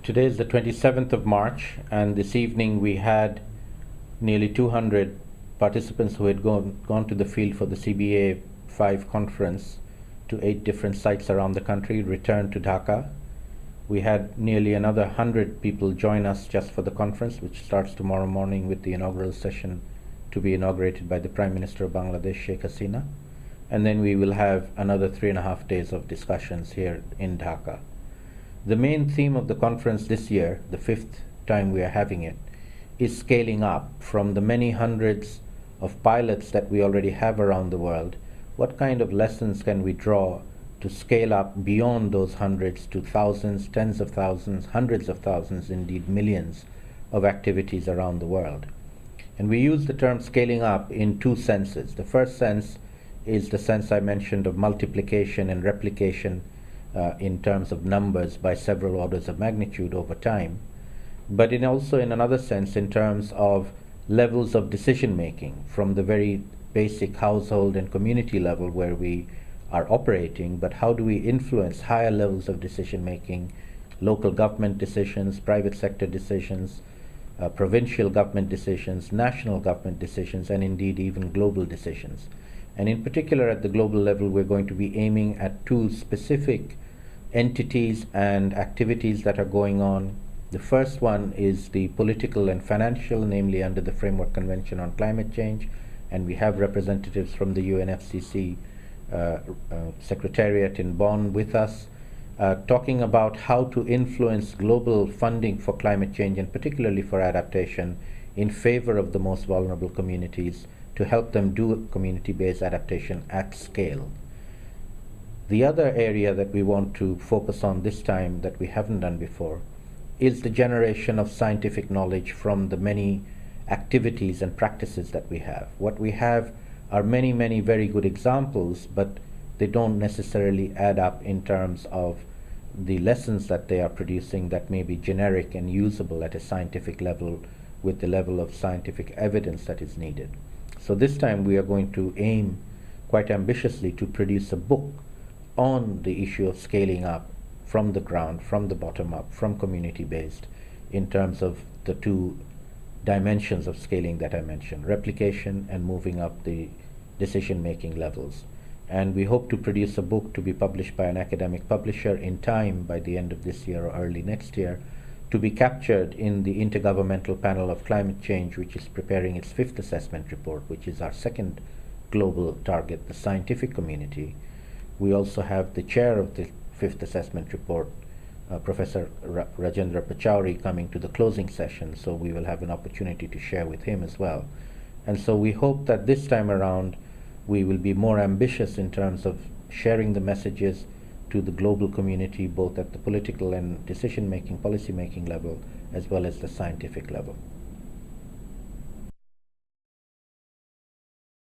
Today is the 27th of March, and this evening we had nearly 200 participants who had gone to the field for the CBA 5 conference to 8 different sites around the country, returned to Dhaka. We had nearly another 100 people join us just for the conference, which starts tomorrow morning with the inaugural session to be inaugurated by the Prime Minister of Bangladesh, Sheikh Hasina. And then we will have another 3.5 days of discussions here in Dhaka. The main theme of the conference this year, the 5th time we are having it, is scaling up from the many hundreds of pilots that we already have around the world. What kind of lessons can we draw to scale up beyond those hundreds to thousands, tens of thousands, hundreds of thousands, indeed millions of activities around the world? And we use the term scaling up in two senses. The first sense is the sense I mentioned of multiplication and replication in terms of numbers by several orders of magnitude over time, but also in another sense in terms of levels of decision making from the very basic household and community level where we are operating, but how do we influence higher levels of decision making, local government decisions, private sector decisions, provincial government decisions, national government decisions, and indeed even global decisions. And in particular at the global level, we're going to be aiming at two specific entities and activities that are going on. The first one is the political and financial, namely under the Framework Convention on Climate Change, and we have representatives from the UNFCCC Secretariat in Bonn with us, talking about how to influence global funding for climate change and particularly for adaptation in favor of the most vulnerable communities, to help them do community-based adaptation at scale. The other area that we want to focus on this time that we haven't done before is the generation of scientific knowledge from the many activities and practices that we have. What we have are many, many very good examples, but they don't necessarily add up in terms of the lessons that they are producing that may be generic and usable at a scientific level with the level of scientific evidence that is needed. So this time we are going to aim quite ambitiously to produce a book on the issue of scaling up from the ground, from the bottom up, from community-based, in terms of the two dimensions of scaling that I mentioned, replication and moving up the decision-making levels. And we hope to produce a book to be published by an academic publisher in time by the end of this year or early next year, to be captured in the Intergovernmental Panel of Climate Change, which is preparing its 5th assessment report, which is our second global target, the scientific community. We also have the chair of the 5th assessment report, Professor Rajendra Pachauri, coming to the closing session, so we will have an opportunity to share with him as well. And so we hope that this time around we will be more ambitious in terms of sharing the messages to the global community, both at the political and decision-making, policy-making level, as well as the scientific level.